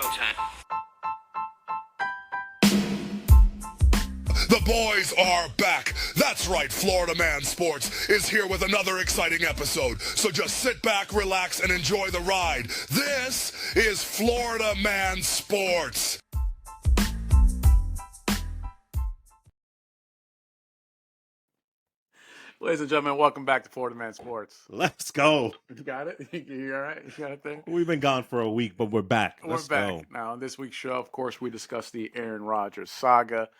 showtime. The boys are back. That's right, Florida Man Sports is here with another exciting episode. So just sit back, relax, and enjoy the ride. This is Florida Man Sports. Ladies and gentlemen, welcome back to Florida Man Sports. Let's go. You got it? You all right? You got it there? We've been gone for a week, but we're back. We're back. Now, on this week's show, of course, we discuss the Aaron Rodgers saga.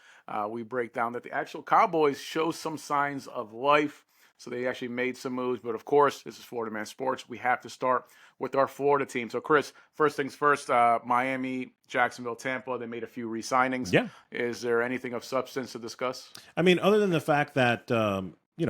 We break down that the actual Cowboys show some signs of life. So they actually made some moves. But, of course, this is Florida Man Sports. We have to start with our Florida team. So, Chris, first things first, Miami, Jacksonville, Tampa, they made a few re-signings. Yeah. Is there anything of substance to discuss? I mean, other than the fact that,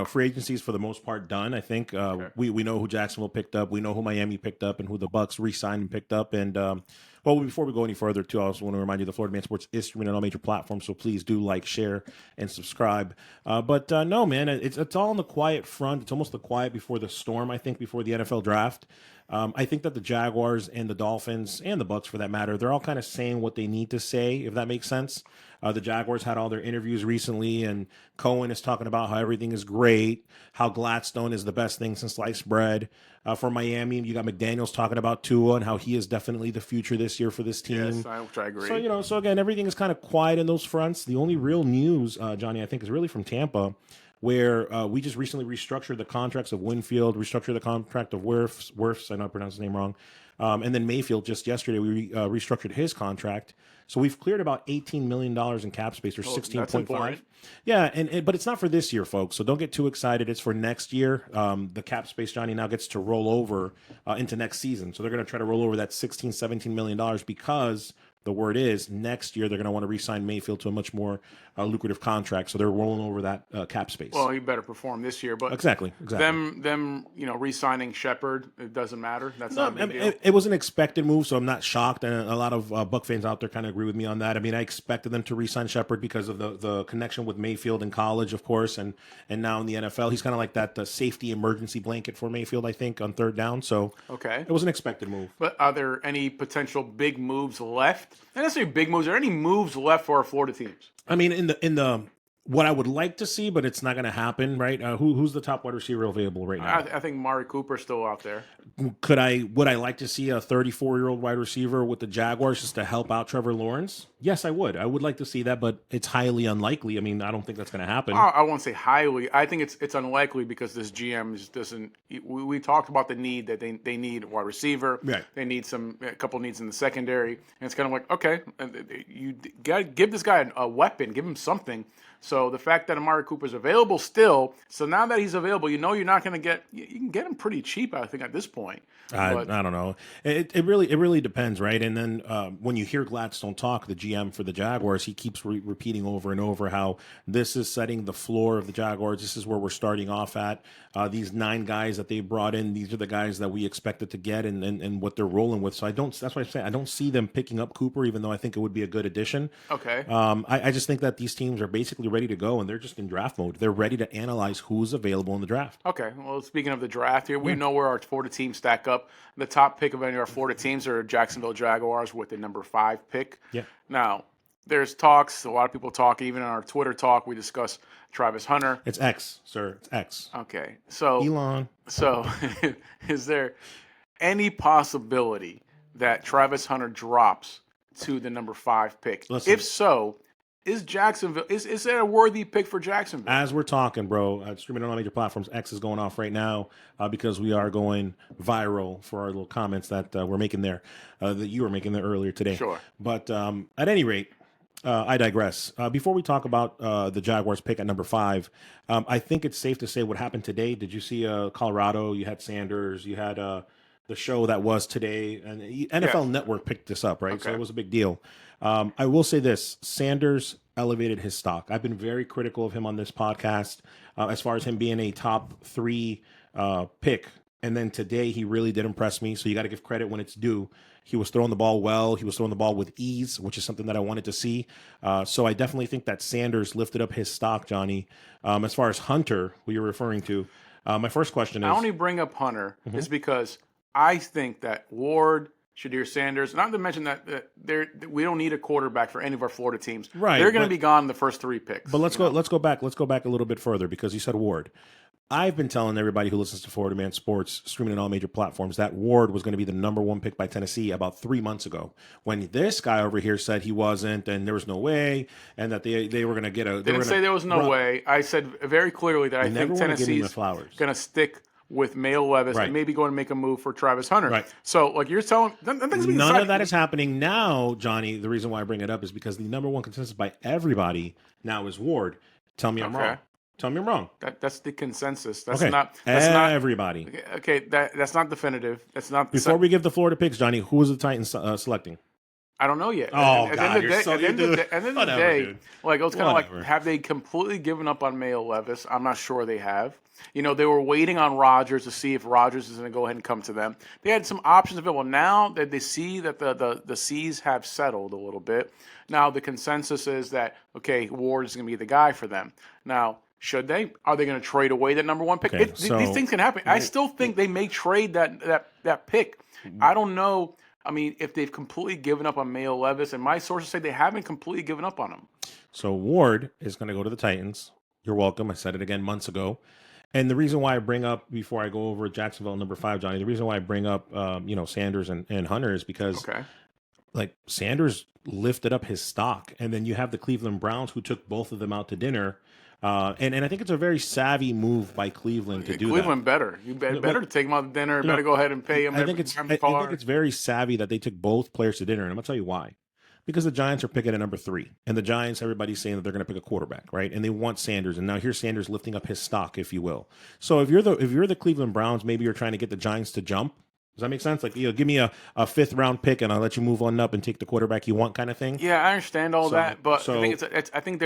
free agency is for the most part done. I think we know who Jacksonville picked up. We know who Miami picked up and who the Bucs re-signed and picked up. And, before we go any further, too, I also want to remind you the Florida Man Sports is streaming on all major platforms. So please do like, share, and subscribe. No, man, it's all on the quiet front. It's almost the quiet before the storm, I think, before the NFL draft. I think that the Jaguars and the Dolphins and the Bucs, for that matter, they're all kind of saying what they need to say, if that makes sense. The Jaguars had all their interviews recently, and Cohen is talking about how everything is great, how Gladstone is the best thing since sliced bread. For Miami, you got McDaniels talking about Tua and how he is definitely the future this year for this team. Yes, which I agree. So again, everything is kind of quiet in those fronts. The only real news, Johnny, I think, is really from Tampa, where we just recently restructured the contracts of Winfield, restructured the contract of Wirfs, I know I pronounced his name wrong, and then Mayfield just yesterday, we restructured his contract. So we've cleared about $18 million in cap space, or 16.5. Yeah, but it's not for this year, folks. So don't get too excited. It's for next year. The cap space, Johnny, now gets to roll over into next season. So they're going to try to roll over that $17 million because the word is next year they're going to want to re-sign Mayfield to a much more lucrative contract. So they're rolling over that cap space. Well, he better perform this year, but exactly. Them, re-signing Shepard, it doesn't matter. That's not a big deal. It was an expected move, so I'm not shocked. And a lot of Buck fans out there kind of agree with me on that. I mean, I expected them to re-sign Shepard because of the connection with Mayfield in college, of course, and now in the NFL. He's kind of like the safety emergency blanket for Mayfield, I think, on third down. So it was an expected move. But are there any potential big moves left? Not necessarily big moves. Are there any moves left for our Florida teams? I mean, in the what I would like to see, but it's not going to happen, right? Who's the top wide receiver available right now? I think Mari Cooper's still out there. Would I like to see a 34-year-old wide receiver with the Jaguars just to help out Trevor Lawrence? Yes, I would. I would like to see that, but it's highly unlikely. I mean, I don't think that's going to happen. I won't say highly. I think it's unlikely because this GM just doesn't. We talked about the need that they need a wide receiver. Right. They need a couple needs in the secondary, and it's kind of like, okay, you got to give this guy a weapon, give him something. So the fact that Amari Cooper's available still, so now that he's available, you're not going to get. You can get him pretty cheap, I think, at this point. I don't know. It really depends, right? And then when you hear Gladstone talk, the GM for the Jaguars, he keeps repeating over and over how this is setting the floor of the Jaguars. This is where we're starting off at. These 9 guys that they brought in, these are the guys that we expected to get and what they're rolling with. So that's why I say I don't see them picking up Cooper, even though I think it would be a good addition. Okay. I just think that these teams are basically ready to go, and they're just in draft mode. They're ready to analyze who's available in the draft. Okay. Well, speaking of the draft here, we know where our Florida teams stack up. The top pick of any of our Florida teams are Jacksonville Jaguars with the number 5 pick. Yeah. Now, there's talks. A lot of people talk. Even in our Twitter talk, we discuss Travis Hunter. It's X, sir. It's X. Okay. So Elon. So is there any possibility that Travis Hunter drops to the number 5 pick? Listen. If so, is Jacksonville is there a worthy pick for Jacksonville? As we're talking, bro, streaming on all major platforms, X is going off right now because we are going viral for our little comments that we're making there, that you were making there earlier today. Sure. But at any rate, I digress. Before we talk about the Jaguars pick at number 5, I think it's safe to say what happened today. Did you see Colorado? You had Sanders. You had the show that was today, and NFL Network picked this up, right? Okay. So it was a big deal. I will say this: Sanders elevated his stock. I've been very critical of him on this podcast as far as him being a top 3 pick. And then today he really did impress me. So you got to give credit when it's due. He was throwing the ball well. He was throwing the ball with ease, which is something that I wanted to see. So I definitely think that Sanders lifted up his stock, Johnny. As far as Hunter, who you're referring to, my first question is... I only bring up Hunter is because I think that Ward Shadir Sanders. Not to mention that we don't need a quarterback for any of our Florida teams. Right, They're going to be gone in the first 3 picks. But let's go back a little bit further because you said Ward. I've been telling everybody who listens to Florida Man Sports, streaming on all major platforms, that Ward was going to be the number 1 pick by Tennessee about 3 months ago. When this guy over here said he wasn't, and there was no way, and that they were going to get a. Didn't say there was no way. I said very clearly that I think Tennessee's going to stick with Mayo Levis and maybe going to make a move for Travis Hunter. Right. So, like you're telling, none of that is happening now, Johnny. The reason why I bring it up is because the number 1 consensus by everybody now is Ward. Tell me I'm wrong. Tell me I'm wrong. That's the consensus. That's okay. not everybody. Okay, that's not definitive. That's not. Before we give the Florida picks, Johnny, who was the Titans selecting? I don't know yet. Oh, at God, the end of the day, like, it was kind of like, have they completely given up on Mayo Levis? I'm not sure they have. You know, they were waiting on Rodgers to see if Rodgers is going to go ahead and come to them. They had some options available. Now that they see that the seas have settled a little bit, now the consensus is that, okay, Ward is going to be the guy for them. Now, should they? Are they going to trade away that number 1 pick? Okay, these things can happen. I still think they may trade that pick. I don't know. I mean, if they've completely given up on Mayo Levis, and my sources say they haven't completely given up on him. So Ward is going to go to the Titans. You're welcome. I said it again months ago. And the reason why I bring up, before I go over Jacksonville number 5, Johnny, the reason why I bring up, Sanders and Hunter is because, like, Sanders lifted up his stock, and then you have the Cleveland Browns who took both of them out to dinner. And I think it's a very savvy move by Cleveland to do Cleveland that. better. You better to take him out to dinner. Better go ahead and pay him. I think it's very savvy that they took both players to dinner, and I'm gonna tell you why. Because the Giants are picking at number 3, and the Giants, everybody's saying that they're going to pick a quarterback, right? And they want Sanders, and now here's Sanders lifting up his stock, if you will. So if you're the Cleveland Browns, maybe you're trying to get the Giants to jump. Does that make sense? Like, give me a 5th round pick, and I'll let you move on up and take the quarterback you want, kind of thing. Yeah, I understand all that, but I think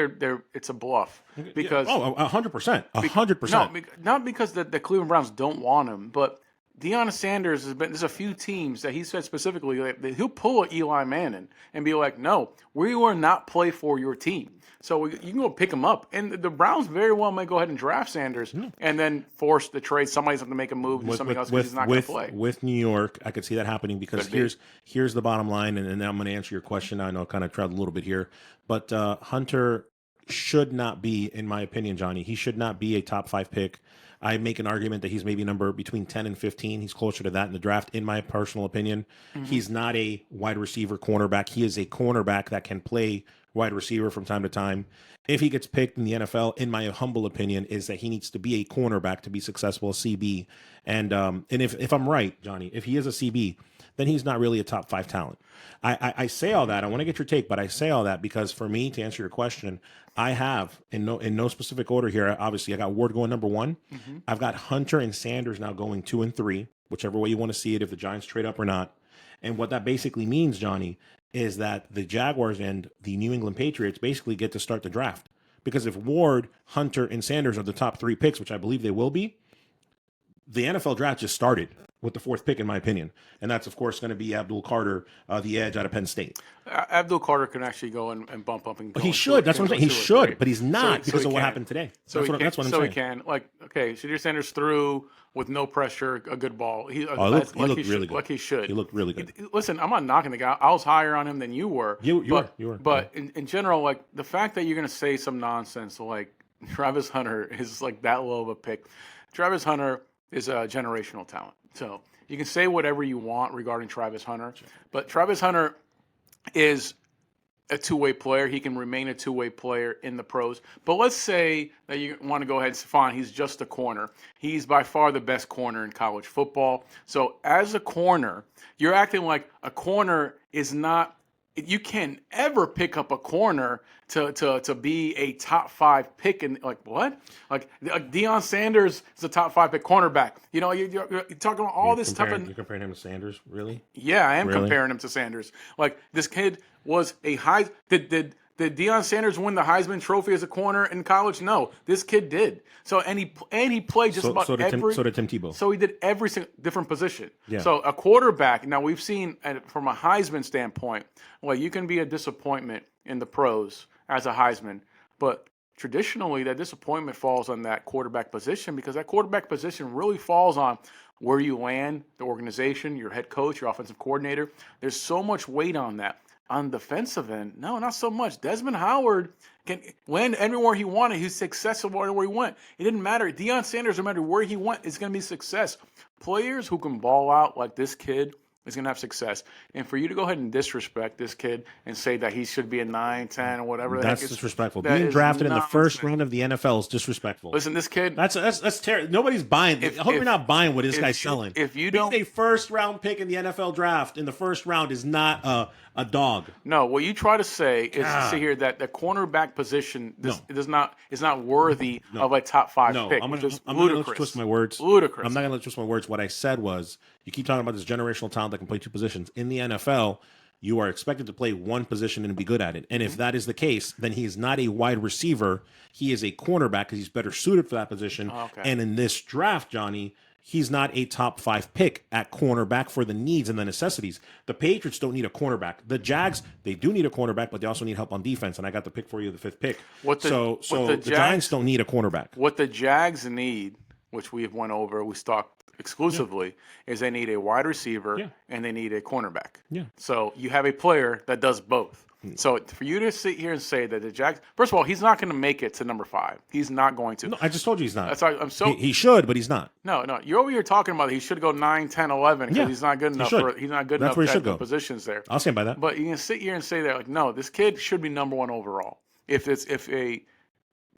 it's a bluff because 100%, 100%. No, not because the Cleveland Browns don't want him, but Deion Sanders there's a few teams that he said specifically that he'll pull an Eli Manning and be like, no, we will not play for your team. So you can go pick him up. And the Browns very well might go ahead and draft Sanders and then force the trade. Somebody's going to make a move to somebody else because he's not going to play. With New York, I could see that happening because here's the bottom line, and then I'm going to answer your question. I know I kind of traveled a little bit here. But Hunter should not be, in my opinion, Johnny, he should not be a top 5 pick. I make an argument that he's maybe number between 10 and 15. He's closer to that in the draft, in my personal opinion. Mm-hmm. He's not a wide receiver cornerback. He is a cornerback that can play wide receiver from time to time. If he gets picked in the NFL, in my humble opinion, is that he needs to be a cornerback to be successful, a CB. And if I'm right, Johnny, if he is a CB, then he's not really a top 5 talent. I say all that. I want to get your take, but I say all that because for me, to answer your question, I have, in no specific order here, obviously I got Ward going number 1. Mm-hmm. I've got Hunter and Sanders now going 2 and 3, whichever way you want to see it, if the Giants trade up or not. And what that basically means, Johnny, is that the Jaguars and the New England Patriots basically get to start the draft. Because if Ward, Hunter, and Sanders are the top 3 picks, which I believe they will be, the NFL draft just started with the 4th pick, in my opinion. And that's, of course, going to be Abdul Carter, the edge out of Penn State. Abdul Carter can actually go and bump up and go. He should. That's what I'm saying. He should, but he's not because of what happened today. That's what I'm saying. So he can. Like, okay, Shadir Sanders threw with no pressure a good ball. He looked really good. Like he should. He looked really good. Listen, I'm not knocking the guy. I was higher on him than you were. You were. But in general, like, the fact that you're going to say some nonsense like Travis Hunter is like that low of a pick. Travis Hunter is a generational talent. So you can say whatever you want regarding Travis Hunter, but Travis Hunter is a two-way player. He can remain a two-way player in the pros. But let's say that you want to go ahead and say, fine, he's just a corner. He's by far the best corner in college football. So as a corner, you're acting like a corner is not – you can't ever pick up a corner to be a top 5 pick. And like, what? Like Deion Sanders is a top 5 pick cornerback. You know, you're talking about all this type of – You're comparing him to Sanders, really? Yeah, I am comparing him to Sanders. Like, this kid was a high – did Deion Sanders win the Heisman Trophy as a corner in college? No, this kid did. So and he played just about every. So did Tim Tebow. So he did every single different position. Yeah. So a quarterback. Now we've seen from a Heisman standpoint, well, you can be a disappointment in the pros as a Heisman, but traditionally that disappointment falls on that quarterback position because that quarterback position really falls on where you land, the organization, your head coach, your offensive coordinator. There's so much weight on that. On the defensive end, no, not so much. Desmond Howard can land anywhere he wanted. He's successful everywhere he went. It didn't matter. Deion Sanders, no matter where he went, is going to be success. Players who can ball out like this kid is going to have success. And for you to go ahead and disrespect this kid and say that he should be a 9, 10, or whatever. That's disrespectful. Being drafted in the first round of the NFL is disrespectful. Listen, this kid. That's terrible. Nobody's buying. I hope you're not buying what this guy's selling. If you don't. Being a first round pick in the NFL draft in the first round is not a dog. No, what you try to say is to say here that the cornerback position is not worthy of a top 5 pick. I'm not going to let you twist my words. Ludicrous. I'm not going to let you twist my words. What I said was, you keep talking about this generational talent that can play 2 positions. In the NFL, you are expected to play 1 position and be good at it. And if that is the case, then he is not a wide receiver. He is a cornerback because he's better suited for that position. Oh, okay. And in this draft, Johnny, he's not a top 5 pick at cornerback for the needs and the necessities. The Patriots don't need a cornerback. The Jags, they do need a cornerback, but they also need help on defense. And I got the pick for you, the 5th pick. The Giants don't need a cornerback. What the Jags need, which we have went over, we talked exclusively, is they need a wide receiver and they need a cornerback. Yeah. So you have a player that does both. So for you to sit here and say that the Jags, first of all, he's not going to make it to number 5. He's not going to. No, I just told you he's not. That's why I'm so. He should, but he's not. No. You're over here talking about he should go 9, 10, 11 because he's not good enough. He's not good That's enough where he to should have go. the positions there. I'll stand by that. But you can sit here and say that, like, no, this kid should be number 1 overall. If a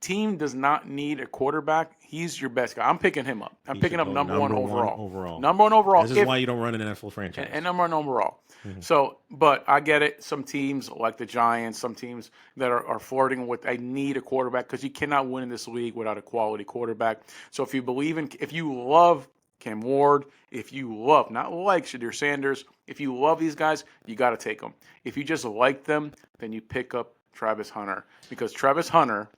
team does not need a quarterback, he's your best guy. I'm picking him up. I'm picking up number 1 overall. Number 1 overall. This is why you don't run an NFL franchise. And number 1 overall. So, but I get it. Some teams like the Giants, some teams that are flirting with, I need a quarterback because you cannot win in this league without a quality quarterback. So if you love Cam Ward, if you love, not like Shadir Sanders, if you love these guys, you got to take them. If you just like them, then you pick up Travis Hunter because Travis Hunter.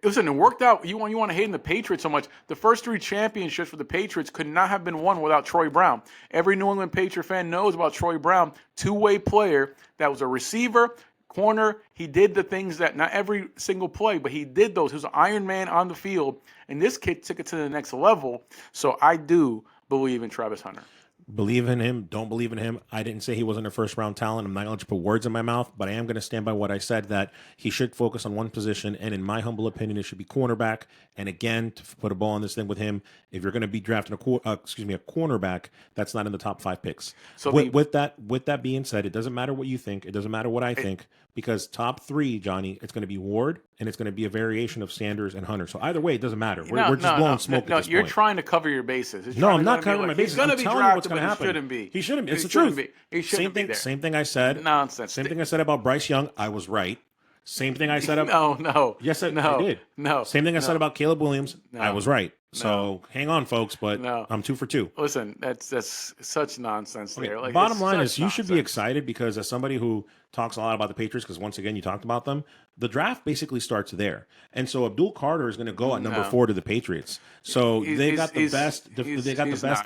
Listen, it worked out. You want to hate in the Patriots so much. The first 3 championships for the Patriots could not have been won without Troy Brown. Every New England Patriot fan knows about Troy Brown, 2-way player that was a receiver, corner. He did the things that not every single play, but he did those. He was an Iron Man on the field, and this kid took it to the next level. So I do believe in Travis Hunter. Believe in him, don't believe in him. I didn't say he wasn't a first-round talent. I'm not going to put words in my mouth, but I am going to stand by what I said, that he should focus on 1 position, and in my humble opinion, it should be cornerback. And again, to put a ball on this thing with him, if you're going to be drafting a cornerback, that's not in the top 5 picks. So with that being said, it doesn't matter what you think. It doesn't matter what I think, because top 3, Johnny, it's going to be Ward, and it's going to be a variation of Sanders and Hunter. So either way, it doesn't matter. We're just blowing smoke at this you're point. Trying to cover your bases. No, I'm not covering my bases. He's going to be drafted, but he happen. shouldn't be. He shouldn't be. It's the truth. He shouldn't be there. Same thing I said. Nonsense. Same thing I said about Bryce Young. I was right. Same thing I said about... No. Yes, I did. No. Same thing I said about Caleb Williams. I was right. So hang on, folks, but I'm 2 for 2. Listen, that's such nonsense there. Like, bottom line is you should be excited because as somebody who talks a lot about the Patriots, because once again, you talked about them, the draft basically starts there. And so Abdul Carter is going to go at number 4 to the Patriots. So they got the best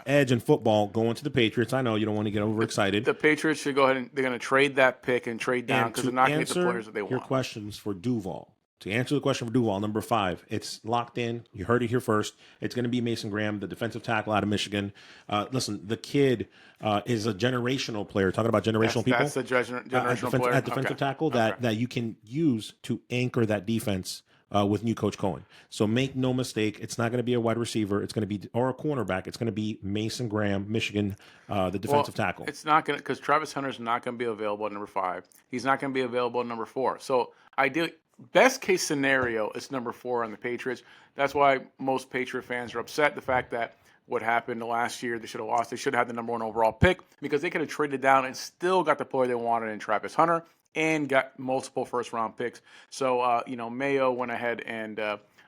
edge in football going to the Patriots. I know you don't want to get overexcited. The Patriots should go ahead and they're going to trade that pick and trade down because they're not going to get the players that they want. Your questions for Duval. To answer the question for Duval, number 5, it's locked in. You heard it here first. It's going to be Mason Graham, the defensive tackle out of Michigan. Listen, the kid is a generational player. Talking about generational people. That's the generational player. At defensive tackle that you can use to anchor that defense with new Coach Cohen. So make no mistake, it's not going to be a wide receiver. It's going to be, or a cornerback. It's going to be Mason Graham, Michigan, the defensive tackle. It's not going to, because Travis Hunter's not going to be available at number 5. He's not going to be available at number 4. So ideally, best case scenario is number 4 on the Patriots. That's why most Patriot fans are upset. The fact that what happened last year, they should have lost. They should have had the number 1 overall pick because they could have traded down and still got the player they wanted in Travis Hunter and got multiple first-round picks. So, Mayo went ahead and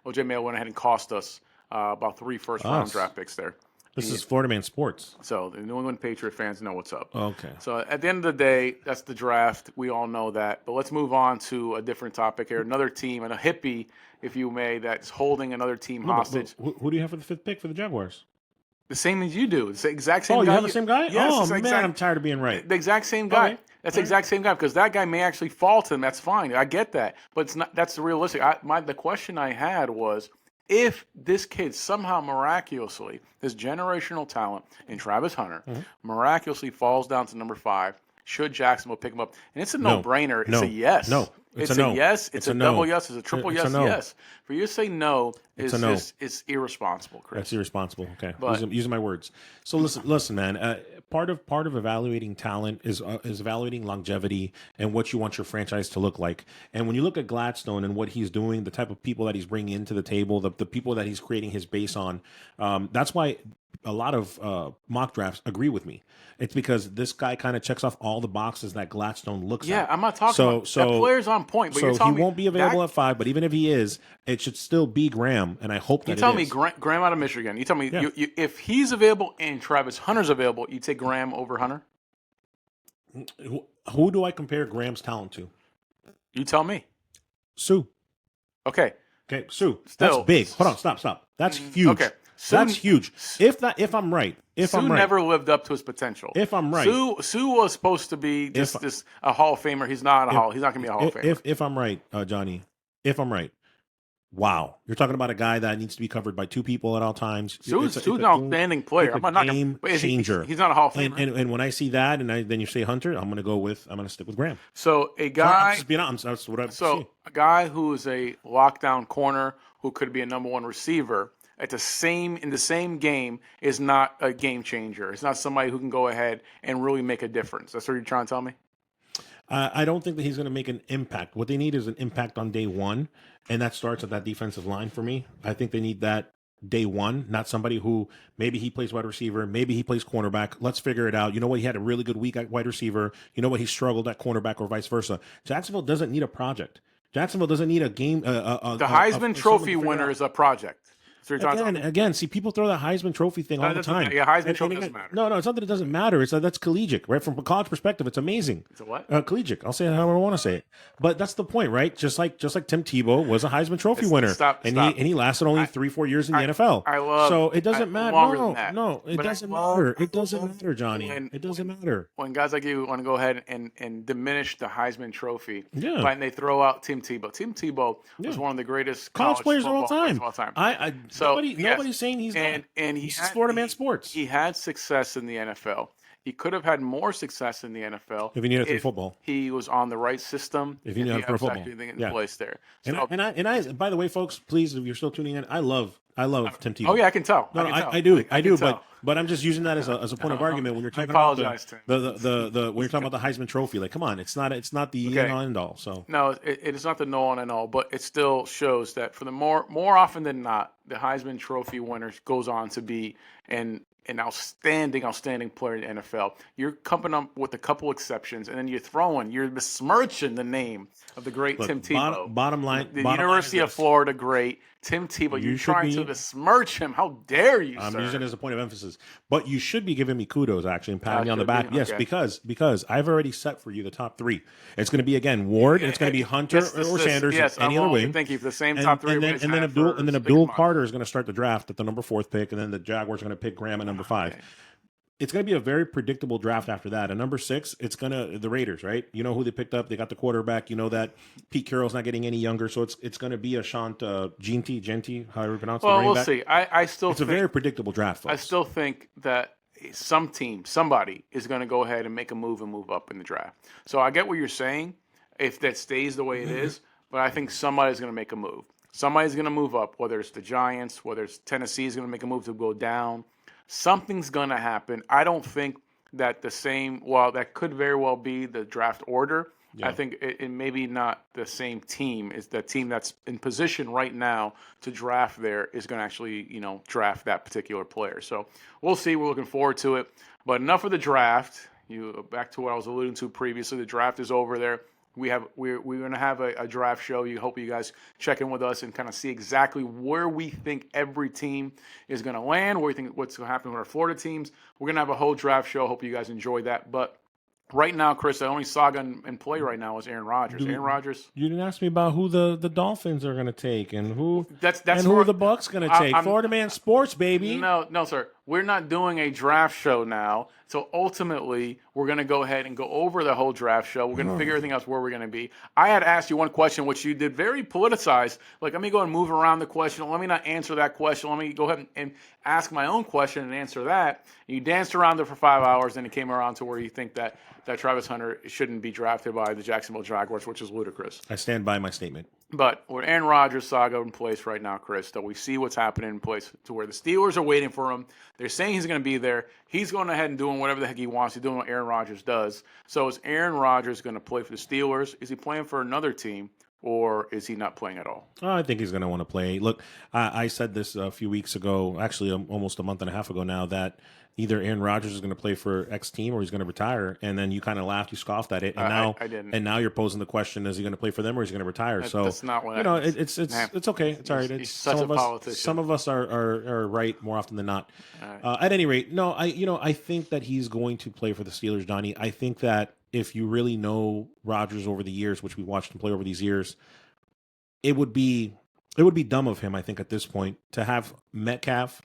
O.J. Mayo went ahead and cost us about 3 first-round draft picks there. This is Florida Man Sports. So the New England Patriot fans know what's up. Okay. So at the end of the day, that's the draft. We all know that. But let's move on to a different topic here. Another team, and a hippie, if you may, that's holding another team hostage. Who do you have for the 5th pick for the Jaguars? The same as you do. It's the exact same guy. Oh, you have the same guy? Yes. Man, I'm tired of being right. The exact same guy. Okay. That's the exact same guy because that guy may actually fall to him. That's fine. I get that. But it's not. That's the realistic. The question I had was, if this kid somehow miraculously, this generational talent in Travis Hunter, miraculously falls down to number 5, should Jacksonville pick him up? And it's a no-brainer. It's a yes. No. It's a no. yes. It's a no. double yes. It's a triple yes. no. Yes. For you to say no is a no. it's irresponsible, Chris. That's irresponsible. Okay, But- using my words. So listen, man. Part of evaluating talent is evaluating longevity and what you want your franchise to look like. And when you look at Gladstone and what he's doing, the type of people that he's bringing into the table, the people that he's creating his base on, that's why a lot of mock drafts agree with me. It's because this guy kind of checks off all the boxes that Gladstone looks at. Yeah, I'm not talking about that player's on point. But so you're telling he won't be available at 5, but even if he is, it should still be Graham, and I hope that you tell it me is. Graham out of Michigan. You tell me Yeah. if he's available and Travis Hunter's available, you take Graham over Hunter? Who do I compare Graham's talent to? You tell me. Sue. Okay. Okay, Sue. Still- That's big. Hold on, stop. That's huge. Okay. That's huge. If I'm right, Sue never lived up to his potential. If I'm right. Sue was supposed to be just a Hall of Famer. He's not He's not going to be a Hall of Famer. If I'm right, Johnny, if I'm right, wow, you're talking about a guy that needs to be covered by 2 people at all times. Sue's an outstanding player. I'm not game gonna, changer. He's not a Hall of Famer. And when I see that, and then you say Hunter, I'm going to stick with Graham. So a I'm guy. just being honest. That's what I see. So a guy who is a lockdown corner who could be a number 1 receiver in the same game is not a game changer. It's not somebody who can go ahead and really make a difference. That's what you're trying to tell me? I don't think that he's going to make an impact. What they need is an impact on day 1, and that starts at that defensive line for me. I think they need that day 1, not somebody who maybe he plays wide receiver, maybe he plays cornerback. Let's figure it out. You know what? He had a really good week at wide receiver. You know what? He struggled at cornerback or vice versa. Jacksonville doesn't need a project. Jacksonville doesn't need a game. The Heisman Trophy winner is a project. Again, see, people throw the Heisman Trophy thing all the time. Yeah, Heisman Trophy doesn't matter. No, it's not that it doesn't matter. It's that's collegiate, right? From a college perspective, it's amazing. It's a what? Collegiate. I'll say it however I want to say it. But that's the point, right? Just like Tim Tebow was a Heisman Trophy winner. Stop. He lasted only 3-4 years in the NFL. So it doesn't matter. No, it doesn't matter. It doesn't matter, Johnny. It doesn't matter. When guys like you want to go ahead and diminish the Heisman Trophy, yeah, and they throw out Tim Tebow. Tim Tebow was one of the greatest college players of all time. So nobody's saying he's not. And he's Florida man sports. He had success in the NFL. He could have had more success in the NFL if he knew how to throw football. He was on the right system. If he knew how to throw football, everything in place there. So, and I, by the way, folks, please, if you're still tuning in, I love Tim Tebow. Oh yeah, I can tell. I do. But I'm just using that as a point of argument when you're talking about the when you're talking about the Heisman Trophy. Like, come on, it's not the end all. So no, it is not the no and all, but it still shows that for the more often than not, the Heisman Trophy winner goes on to be an outstanding player in the NFL. You're coming up with a couple exceptions, and then you're besmirching the name of the great Tim Tebow. Bottom line, the University of Florida great Tim Tebow. You're trying to besmirch him. How dare you, I'm sir? using it as a point of emphasis. But you should be giving me kudos, actually, and patting me on the back. Yes, because I've already set for you the top 3. It's going to be, again, Ward, and it's going to be Hunter or Sanders, any other way. Thank you for the same top 3. And then Abdul Carter is going to start the draft at the number 4th pick, and then the Jaguars are going to pick Graham at number 5. Okay. It's going to be a very predictable draft after that. At number 6, it's the Raiders, right? You know who they picked up. They got the quarterback. You know that Pete Carroll's not getting any younger, so it's going to be a Genti, however you pronounce it. Well, we'll see. I still think it's a very predictable draft, folks. I still think that somebody is going to go ahead and make a move and move up in the draft. So I get what you're saying, if that stays the way it is, but I think somebody's going to make a move. Somebody's going to move up, whether it's the Giants, whether it's Tennessee's going to make a move to go down. Something's going to happen. I don't think that that could very well be the draft order. Yeah. I think it may be not the same team. It's the team that's in position right now to draft there is going to actually, draft that particular player. So we'll see. We're looking forward to it. But enough of the draft. Back to what I was alluding to previously. The draft is over there. We're going to have a draft show. Hope you guys check in with us and kind of see exactly where we think every team is going to land, where we think what's going to happen with our Florida teams. We're going to have a whole draft show. Hope you guys enjoy that. But right now, Chris, the only saga in play right now is Aaron Rodgers. Aaron Rodgers. You didn't ask me about who the Dolphins are going to take and who who the Bucs going to take. Florida man sports, baby. No, sir. we're not doing a draft show now. So ultimately, we're going to go ahead and go over the whole draft show. We're going to figure everything else where we're going to be. I had asked you one question, which you did very politicized. Like, let me go and move around the question. Let me not answer that question. Let me go ahead and ask my own question and answer that. And you danced around it for 5 hours, and it came around to where you think that Travis Hunter shouldn't be drafted by the Jacksonville Jaguars, which is ludicrous. I stand by my statement. But with Aaron Rodgers saga in place right now, Chris, that we see what's happening in place to where the Steelers are waiting for him. They're saying he's going to be there. He's going ahead and doing whatever the heck he wants. He's doing what Aaron Rodgers does. So is Aaron Rodgers going to play for the Steelers? Is he playing for another team? Or is he not playing at all? Oh, I think he's going to want to play. Look, I said this a few weeks ago, actually almost a month and a half ago now, that either Aaron Rodgers is going to play for X team or he's going to retire. And then you kind of laughed, you scoffed at it, and now I didn't. And now you're posing the question: is he going to play for them or is he going to retire? That's not what it's okay. It's all right. He's such a politician. Some of us are right more often than not. Right. At any rate, no, I think that he's going to play for the Steelers, Johnny. I think that if you really know Rodgers over the years, which we watched him play over these years, it would be dumb of him, I think, at this point, to have Metcalf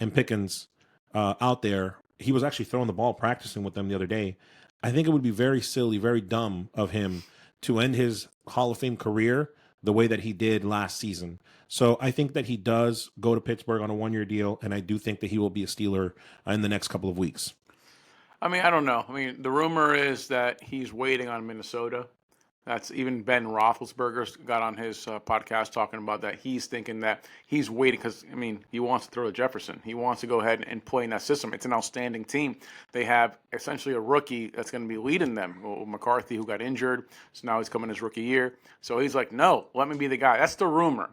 and Pickens out there. He was actually throwing the ball, practicing with them the other day. I think it would be very silly, very dumb of him to end his Hall of Fame career the way that he did last season. So I think that he does go to Pittsburgh on a one-year deal, and I do think that he will be a Steeler in the next couple of weeks. I mean, I don't know. I mean, the rumor is that he's waiting on Minnesota. That's even Ben Roethlisberger's got on his podcast talking about that. He's thinking that he's waiting because, I mean, he wants to throw to Jefferson. He wants to go ahead and play in that system. It's an outstanding team. They have essentially a rookie that's going to be leading them. McCarthy, who got injured, so now he's coming his rookie year. So he's like, no, let me be the guy. That's the rumor,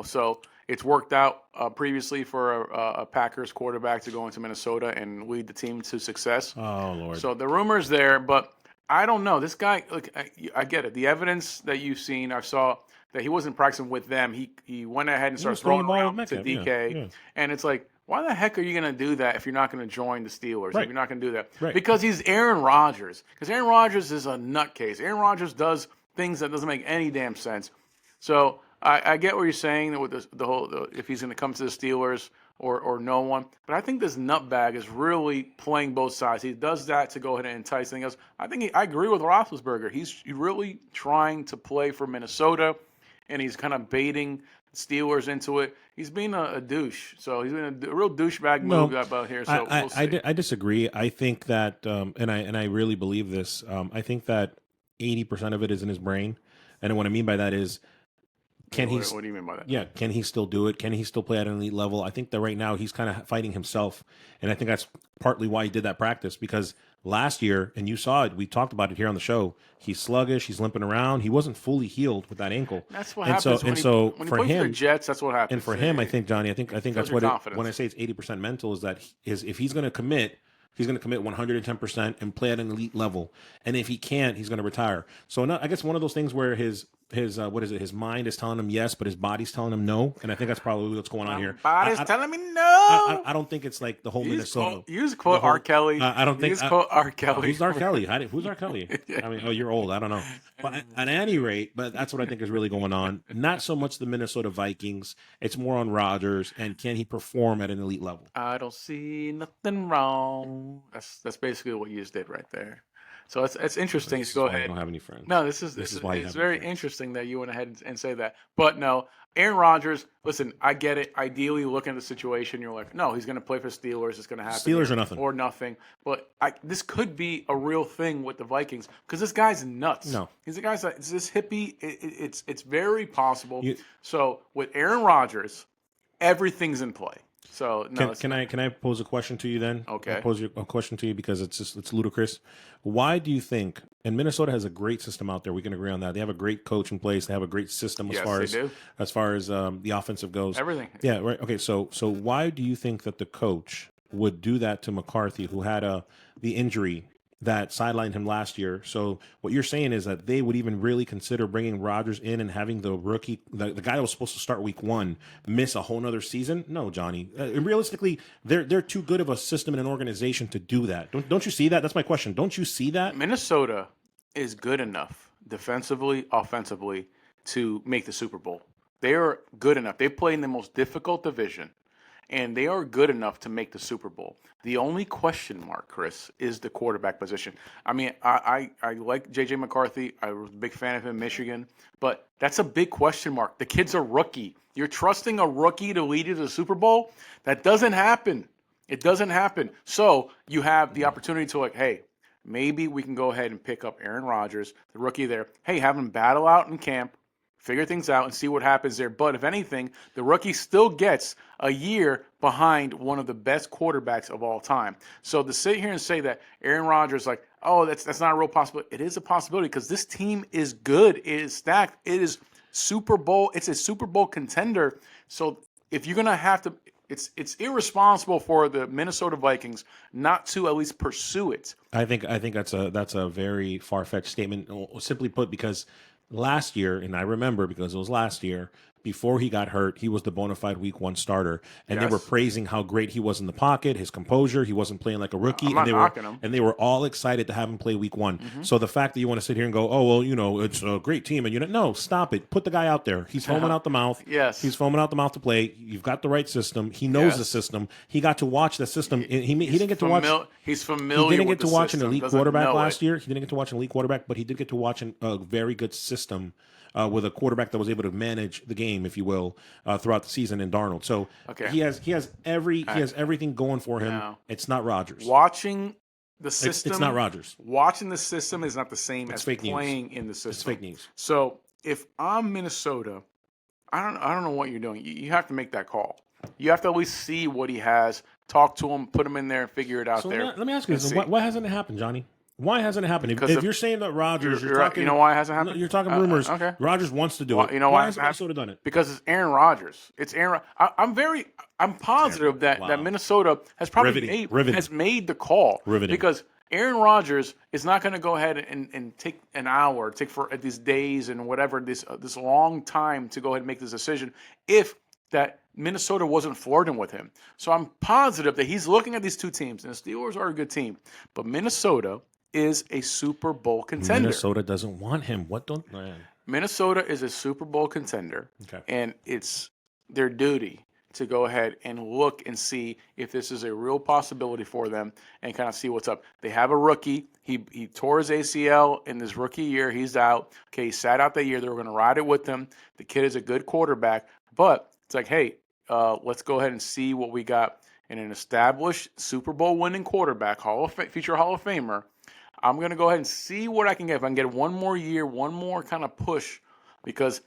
So it's worked out previously for a Packers quarterback to go into Minnesota and lead the team to success. Oh, Lord. So the rumor's there, but I don't know. This guy, look, I get it. The evidence that you've seen, I saw that he wasn't practicing with them. He went ahead and started throwing around to DK. Yeah. And it's like, why the heck are you going to do that if you're not going to join the Steelers? Right. If you're not going to do that? Right. Because he's Aaron Rodgers. Because Aaron Rodgers is a nutcase. Aaron Rodgers does things that doesn't make any damn sense. So I get what you're saying that with the whole if he's going to come to the Steelers or no one. But I think this nutbag is really playing both sides. He does that to go ahead and entice things else. I agree with Roethlisberger. He's really trying to play for Minnesota, and he's kind of baiting Steelers into it. He's being a douche. So he's been a real douchebag move about here. So we'll see. I disagree. I think that, and I really believe this. I think that 80% of it is in his brain, and what I mean by that is, what do you mean by that? Yeah, can he still do it? Can he still play at an elite level? I think that right now he's kind of fighting himself, and I think that's partly why he did that practice, because last year, and you saw it, we talked about it here on the show, he's sluggish, he's limping around, he wasn't fully healed with that ankle. That's what happens when he plays for the Jets, that's what happens. And for him, I think, Johnny, I think that's what when I say it's 80% mental, is that if he's going to commit, he's going to commit 110% and play at an elite level. And if he can't, he's going to retire. So I guess one of those things where his mind is telling him yes, but his body's telling him no. And I think that's probably what's going on here. Body's telling me no. I don't think it's like the whole Minnesota. Use quote R. Kelly. I don't think. Use quote R. Kelly. Who's R. Kelly? Who's R. Kelly? I mean, you're old. I don't know. But at any rate, but that's what I think is really going on. Not so much the Minnesota Vikings. It's more on Rodgers and can he perform at an elite level? I don't see nothing wrong. That's basically what you just did right there. So it's interesting. This go is why ahead. I don't have any friends. No, this is why it's very interesting that you went ahead and say that. But no, Aaron Rodgers. Listen, I get it. Ideally, look at the situation. You're like, no, he's going to play for Steelers. It's going to happen. Steelers or nothing. But this could be a real thing with the Vikings because this guy's nuts. No, he's a guy's this hippie. It's very possible. So with Aaron Rodgers, everything's in play. So no, can I pose a question to you then? Okay. I'll pose a question to you because it's ludicrous. Why do you think? And Minnesota has a great system out there. We can agree on that. They have a great coach in place. They have a great system as far as the offensive goes. Everything. Yeah. Right. Okay. So why do you think that the coach would do that to McCarthy, who had the injury that sidelined him last year? So what you're saying is that they would even really consider bringing Rodgers in and having the rookie, the guy that was supposed to start week 1, miss a whole nother season? No, Johnny. Realistically, they're too good of a system and an organization to do that. Don't you see that? That's my question. Don't you see that? Minnesota is good enough defensively, offensively to make the Super Bowl. They are good enough. They play in the most difficult division. and they are good enough to make the Super Bowl. The only question mark, Chris, is the quarterback position. I mean, I like J.J. McCarthy. I was a big fan of him in Michigan, but that's a big question mark. The kid's a rookie. You're trusting a rookie to lead you to the Super Bowl? That doesn't happen. It doesn't happen. So you have the opportunity to hey, maybe we can go ahead and pick up Aaron Rodgers, the rookie there. Hey, have him battle out in camp, figure things out, and see what happens there. But if anything, the rookie still gets a year behind one of the best quarterbacks of all time. So to sit here and say that Aaron Rodgers, that's not a real possibility. It is a possibility because this team is good. It is stacked. It is Super Bowl. It's a Super Bowl contender. So if you're gonna have to, it's irresponsible for the Minnesota Vikings not to at least pursue it. I think that's a very far-fetched statement, simply put, because last year, and I remember because it was last year, before he got hurt, he was the bona fide week 1 starter. And they were praising how great he was in the pocket, his composure. He wasn't playing like a rookie. I'm not knocking him. And they were all excited to have him play week 1. Mm-hmm. So the fact that you want to sit here and go, oh, well, it's a great team. And no, stop it. Put the guy out there. He's foaming out the mouth. Yes. He's foaming out the mouth to play. You've got the right system. He knows the system. He got to watch the system. He didn't get to watch. He's familiar. He didn't get with to watch an elite quarterback last year. He didn't get to watch an elite quarterback, but he did get to watch a very good system. With a quarterback that was able to manage the game, if you will, throughout the season in Darnold. So he has everything going for him. No. It's not Rodgers. Watching the system, it's not Rodgers. Watching the system is not the same as playing in the system. It's fake news. So if I'm Minnesota, I don't know what you're doing. You have to make that call. You have to at least see what he has, talk to him, put him in there, and figure it out there. Let me ask you this: why hasn't it happened, Johnny? Why hasn't it happened? If you're saying that Rodgers, you're talking. You know why it hasn't happened? You're talking rumors. Okay. Rodgers wants to do it. You know why hasn't Minnesota done it? Because it's Aaron Rodgers. It's Aaron. I'm positive that Minnesota has probably made the call. Riveting. Because Aaron Rodgers is not going to go ahead and take an hour, take for these days and whatever this long time to go ahead and make this decision if that Minnesota wasn't flirting with him. So I'm positive that he's looking at these two teams, and the Steelers are a good team, but Minnesota is a Super Bowl contender. Minnesota doesn't want him. Minnesota is a Super Bowl contender, and it's their duty to go ahead and look and see if this is a real possibility for them and kind of see what's up. They have a rookie. He tore his ACL in his rookie year. He's out. Okay, he sat out that year. They were going to ride it with him. The kid is a good quarterback, but it's hey, let's go ahead and see what we got in an established Super Bowl winning quarterback, future Hall of Famer. I'm going to go ahead and see what I can get. If I can get one more year, one more kind of push, because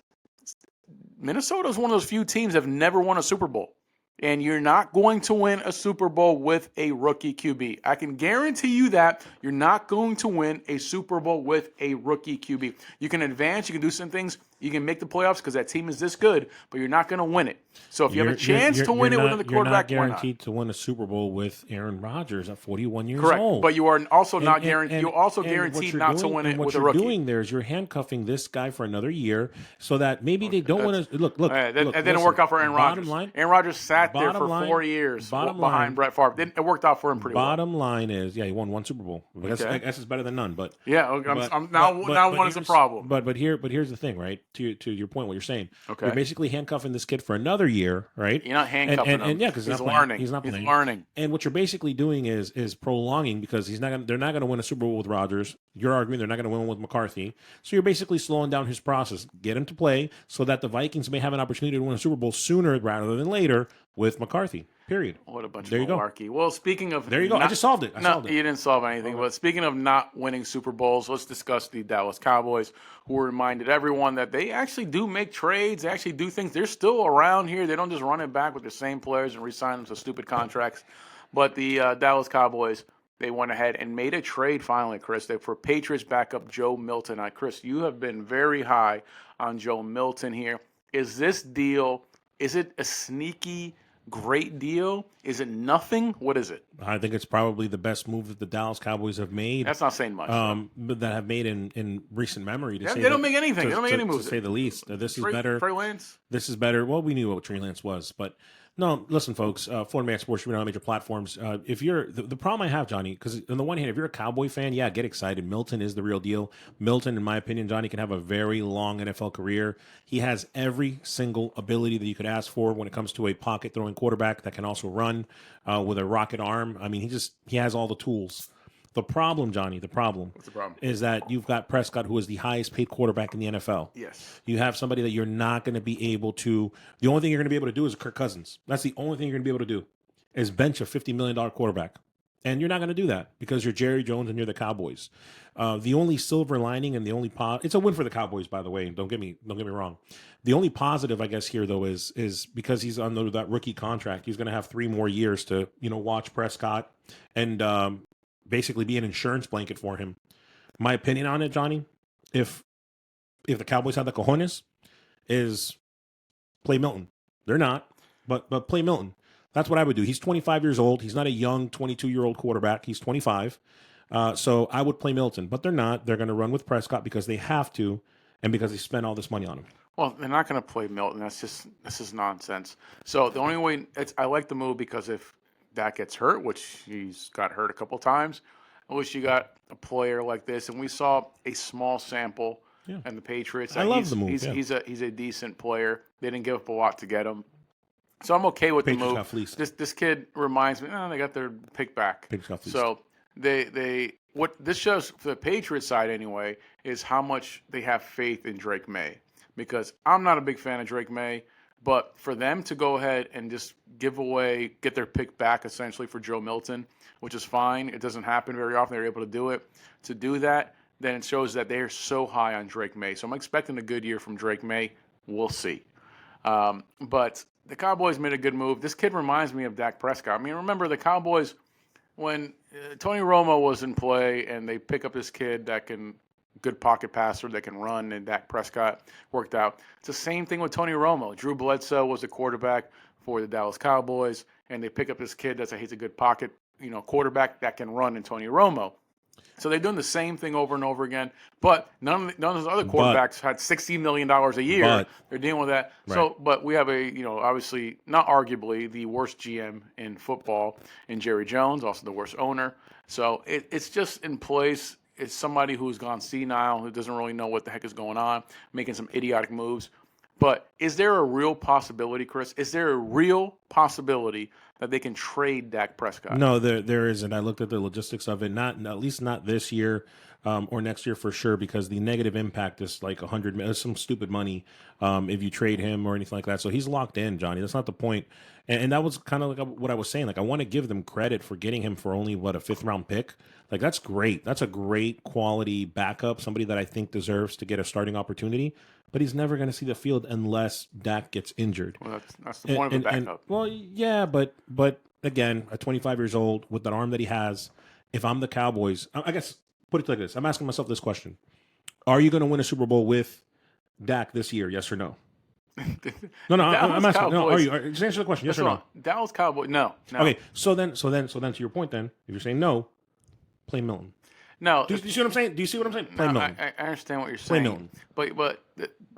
Minnesota is one of those few teams that have never won a Super Bowl. And you're not going to win a Super Bowl with a rookie QB. I can guarantee you that you're not going to win a Super Bowl with a rookie QB. You can advance, you can do some things, you can make the playoffs because that team is this good, but you're not going to win it. So if you have a chance to win it with the quarterback, you're not guaranteed to win a Super Bowl with Aaron Rodgers at 41 years Correct. old. But you are also not guaranteed. You're also guaranteed not to win it with a rookie. What you're doing there is you're handcuffing this guy for another year so that maybe they don't want to look. It didn't work out for Aaron Rodgers. Aaron Rodgers sat there for 4 years behind Brett Favre. It worked out for him pretty well. Bottom line is, he won one Super Bowl. I guess it's better than none. But now one is a problem. But here's the thing, right? To your point, what you're saying. Okay. You're basically handcuffing this kid for another year, right? You're not handcuffing him. Yeah, because he's learning. He's not playing. He's learning. And what you're basically doing is prolonging, because they're not going to win a Super Bowl with Rodgers. You're arguing they're not going to win with McCarthy. So you're basically slowing down his process. Get him to play so that the Vikings may have an opportunity to win a Super Bowl sooner rather than later with McCarthy. Period. What a bunch there of malarkey. Well, speaking of... There you go. I just solved it. You didn't solve anything. Okay. But speaking of not winning Super Bowls, let's discuss the Dallas Cowboys, who reminded everyone that they actually do make trades. They actually do things. They're still around here. They don't just run it back with the same players and re-sign them to stupid contracts. But the Dallas Cowboys, they went ahead and made a trade finally, Chris, for Patriots backup Joe Milton. Chris, you have been very high on Joe Milton here. Is this deal, is it a sneaky great deal? Is it nothing? What is it? I think it's probably the best move that the Dallas Cowboys have made. That's not saying much. But that have made in recent memory. They don't make anything. They don't make any moves. To say the least. This is better. Trey Lance? this is better. Well, we knew what Trey Lance was, but no, listen, folks, Florida Man Sports, you're on major platforms. If you're the problem I have, Johnny, because on the one hand, if you're a Cowboy fan, yeah, get excited. Milton is the real deal. Milton, in my opinion, Johnny, can have a very long NFL career. He has every single ability that you could ask for when it comes to a pocket throwing quarterback that can also run with a rocket arm. I mean, he has all the tools. The problem, Johnny, What's the problem? is that you've got Prescott, who is the highest paid quarterback in the NFL. Yes. You have somebody that you're not going to be able to, the only thing you're going to be able to do is Kirk Cousins. That's the only thing you're going to be able to do is bench a $50 million quarterback. And you're not going to do that because you're Jerry Jones and you're the Cowboys. The only silver lining and the only it's a win for the Cowboys, by the way. Don't get me wrong. The only positive, I guess, here though is because he's under that rookie contract, he's going to have 3 more years to watch Prescott and basically be an insurance blanket for him. My opinion on it, Johnny, if the Cowboys had the cojones, is play Milton. They're not, but play Milton. That's what I would do. He's 25 years old. He's not a young 22-year-old quarterback. He's 25. So I would play Milton, but they're not. They're going to run with Prescott because they have to and because they spent all this money on him. Well, they're not going to play Milton. This is nonsense. So the only way I like the move because if Dak gets hurt, which he's got hurt a couple times, I wish you got a player like this. And we saw a small sample and the Patriots. I love the move. He's a decent player. They didn't give up a lot to get him. So I'm okay with Patriots the got move. fleeced. This kid reminds me, they got their pick back. Patriots got fleeced. So they what this shows for the Patriots side anyway is how much they have faith in Drake May. Because I'm not a big fan of Drake May, but for them to go ahead and just get their pick back essentially for Joe Milton, which is fine. It doesn't happen very often. They're able to do it. To do that, then it shows that they're so high on Drake May. So I'm expecting a good year from Drake May. We'll see. But the Cowboys made a good move. This kid reminds me of Dak Prescott. I mean, remember the Cowboys when Tony Romo was in play and they pick up this kid that can good pocket passer that can run, and Dak Prescott worked out. It's the same thing with Tony Romo. Drew Bledsoe was the quarterback for the Dallas Cowboys, and they pick up this kid he's a good pocket, quarterback that can run in Tony Romo. So they're doing the same thing over and over again, but none of those other quarterbacks had $60 million a year. They're dealing with that. Right. So, but we have obviously, not arguably, the worst GM in football in Jerry Jones, also the worst owner. So it's just in place. It's somebody who's gone senile, who doesn't really know what the heck is going on, making some idiotic moves. But is there a real possibility, Chris? Is there a real possibility that they can trade Dak Prescott? No, there isn't. I looked at the logistics of it. At least not this year or next year for sure, because the negative impact is like $100 million, some stupid money if you trade him or anything like that. So he's locked in, Johnny. That's not the point. And that was kind of like what I was saying. Like, I want to give them credit for getting him for only, a 5th-round pick. Like, that's great. That's a great quality backup, somebody that I think deserves to get a starting opportunity. But he's never going to see the field unless Dak gets injured. Well, that's the point of a backup. Well, yeah, but again, at 25 years old, with that arm that he has, if I'm the Cowboys, I guess, put it like this. I'm asking myself this question. Are you going to win a Super Bowl with Dak this year, yes or no? No, I'm asking. Cowboys, no, are you? Just answer the question. Yes or no? Dallas Cowboys. No. Okay, so then, to your point, then, if you're saying no, play Milton. No. Do you see what I'm saying? Do you see what I'm saying? Play Milton. I understand what you're saying. Play Milton. But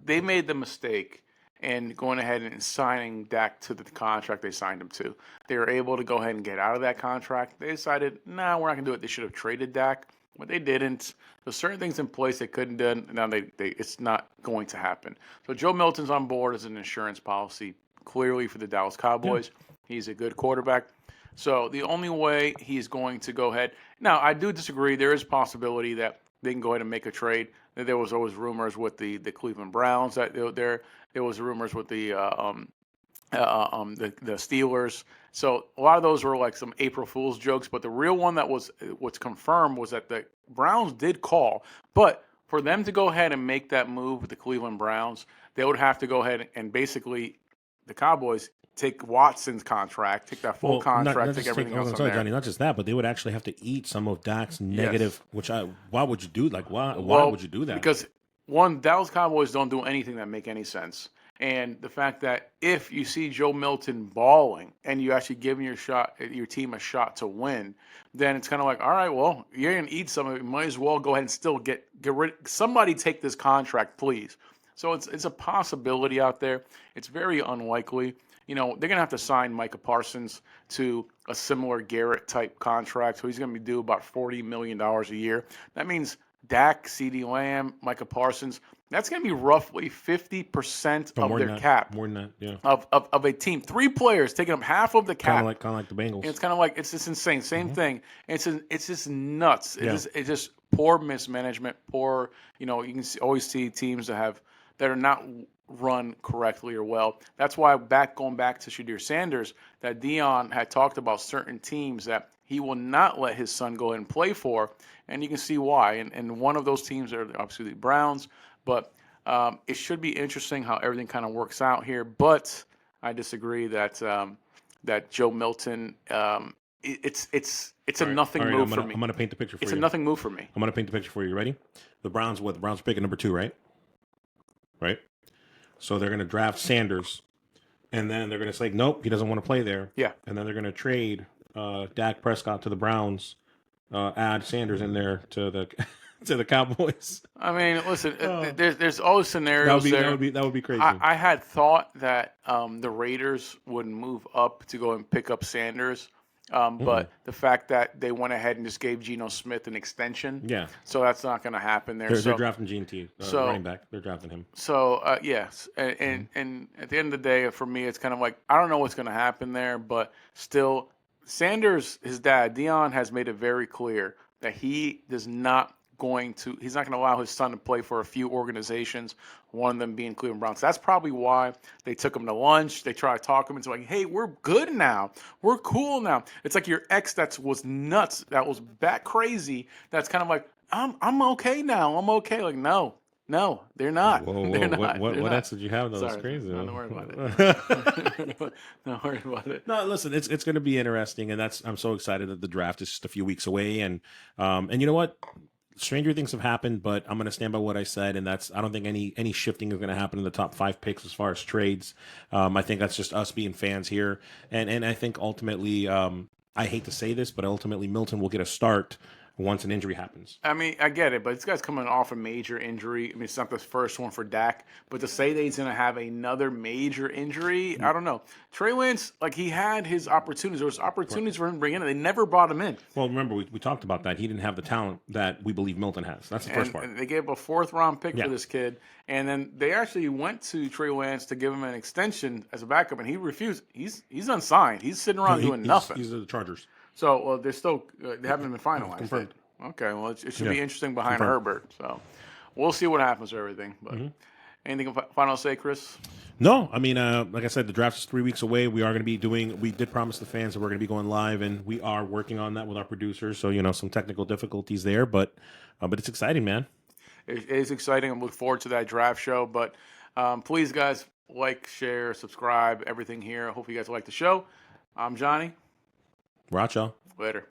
they made the mistake in going ahead and signing Dak to the contract they signed him to. They were able to go ahead and get out of that contract. They decided, we're not going to do it. They should have traded Dak, but they didn't. There's certain things in place they couldn't do. Now it's not going to happen. So Joe Milton's on board as an insurance policy, clearly for the Dallas Cowboys. Yeah. He's a good quarterback. So the only way he's going to go ahead. Now, I do disagree. There is a possibility that they can go ahead and make a trade. There was always rumors with the Cleveland Browns that there was rumors with the Steelers. So a lot of those were like some April Fool's jokes. But the real one that was what's confirmed was that the Browns did call. But for them to go ahead and make that move with the Cleveland Browns, they would have to go ahead and basically the Cowboys take Watson's contract, take that full contract, take everything else on there. Johnny, not just that, but they would actually have to eat some of Dak's negative, why would you do? Like, why would you do that? Because, one, Dallas Cowboys don't do anything that make any sense. And the fact that if you see Joe Milton balling and you actually giving your team a shot to win, then it's kind of like, all right, well, you're going to eat some of it. You might as well go ahead and still get rid. Somebody take this contract, please. So it's a possibility out there. It's very unlikely. They're going to have to sign Micah Parsons to a similar Garrett-type contract, so he's going to be due about $40 million a year. That means Dak, CeeDee Lamb, Micah Parsons, that's going to be roughly 50% of their cap. More than that, yeah. Of a team. 3 players taking up half of the cap. Kind of like the Bengals. And it's kind of like, it's just insane. Same thing. It's just nuts. It's just poor mismanagement, poor, you can always see teams that are not run correctly or well. That's why going back to Shadir Sanders, that Dion had talked about certain teams that he will not let his son go and play for, and you can see why. And one of those teams are obviously the Browns, but it should be interesting how everything kind of works out here. But I disagree that that Joe Milton, it's a nothing move for me. I'm going to paint the picture for you. It's a nothing move for me. I'm going to paint the picture for you. Ready? The Browns are picking number 2, right? Right? So they're going to draft Sanders, and then they're going to say, nope, he doesn't want to play there. Yeah. And then they're going to trade Dak Prescott to the Browns, add Sanders in there to the Cowboys. I mean, listen, there's always scenarios that would be crazy. I had thought that the Raiders would move up to go and pick up Sanders. But the fact that they went ahead and just gave Geno Smith an extension, so that's not going to happen there. They're drafting G&T, running back. They're drafting him. So, yes, and at the end of the day, for me, it's kind of like, I don't know what's going to happen there, but still, Sanders, his dad, Dion, has made it very clear that he's not going to allow his son to play for a few organizations, one of them being Cleveland Browns. That's probably why they took him to lunch. They tried to talk him into like, hey, we're good now. We're cool now. It's like your ex that was nuts, that was bat crazy. That's kind of like, I'm okay now. I'm okay. Like, no, they're not. Whoa, they're not. What else did you have? That was Sorry, crazy. don't worry about it. Don't worry about it. No, listen, it's going to be interesting, and I'm so excited that the draft is just a few weeks away, and you know what? Stranger things have happened, but I'm going to stand by what I said, and I don't think any shifting is going to happen in the top 5 picks as far as trades. I think that's just us being fans here, and I think ultimately, I hate to say this, but ultimately Milton will get a start once an injury happens. I mean, I get it, but this guy's coming off a major injury. I mean, it's not the first one for Dak, but to say that he's going to have another major injury, I don't know. Trey Lance, like, he had his opportunities. There was opportunities for him to bring in, and they never brought him in. Well, remember, we talked about that. He didn't have the talent that we believe Milton has. That's the first part. And they gave up a 4th-round pick for this kid, and then they actually went to Trey Lance to give him an extension as a backup, and he refused. He's unsigned. He's sitting around doing nothing. He's the Chargers. So, well, they're still they haven't been finalized. Confirmed. Okay, well, it should be interesting behind Herbert. So, we'll see what happens with everything. But anything final to say, Chris? No, I mean, like I said, the draft is 3 weeks away. We are going to be we did promise the fans that we're going to be going live, and we are working on that with our producers. So, some technical difficulties there, but it's exciting, man. It is exciting. I look forward to that draft show. But please, guys, like, share, subscribe, everything here. I hope you guys like the show. I'm Johnny. Racha. Later.